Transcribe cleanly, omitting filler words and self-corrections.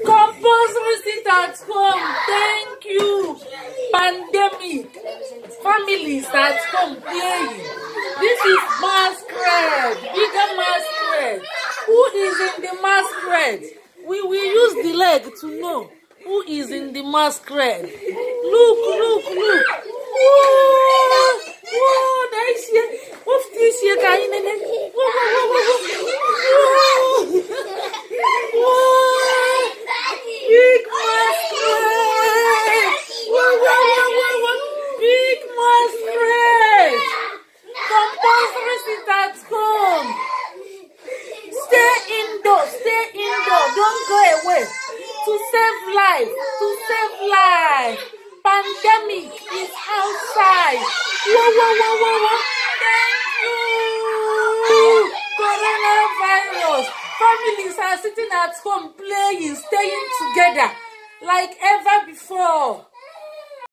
Compulsory sit at home. Thank you. Pandemic. Families at home playing. This is masquerade. Bigger masquerade. Who is in the masquerade? We will use the leg to know who is in the masquerade. Look, look, look. Whoa, whoa, nice. What's this here, guy? Whoa, big masquerade. Whoa. Big masquerade. Compulsory sit at home. Stay indoors. Don't go away. To save life. Pandemic is outside. Whoa. Thank you. Coronavirus. Families are sitting at home playing, staying together like ever before.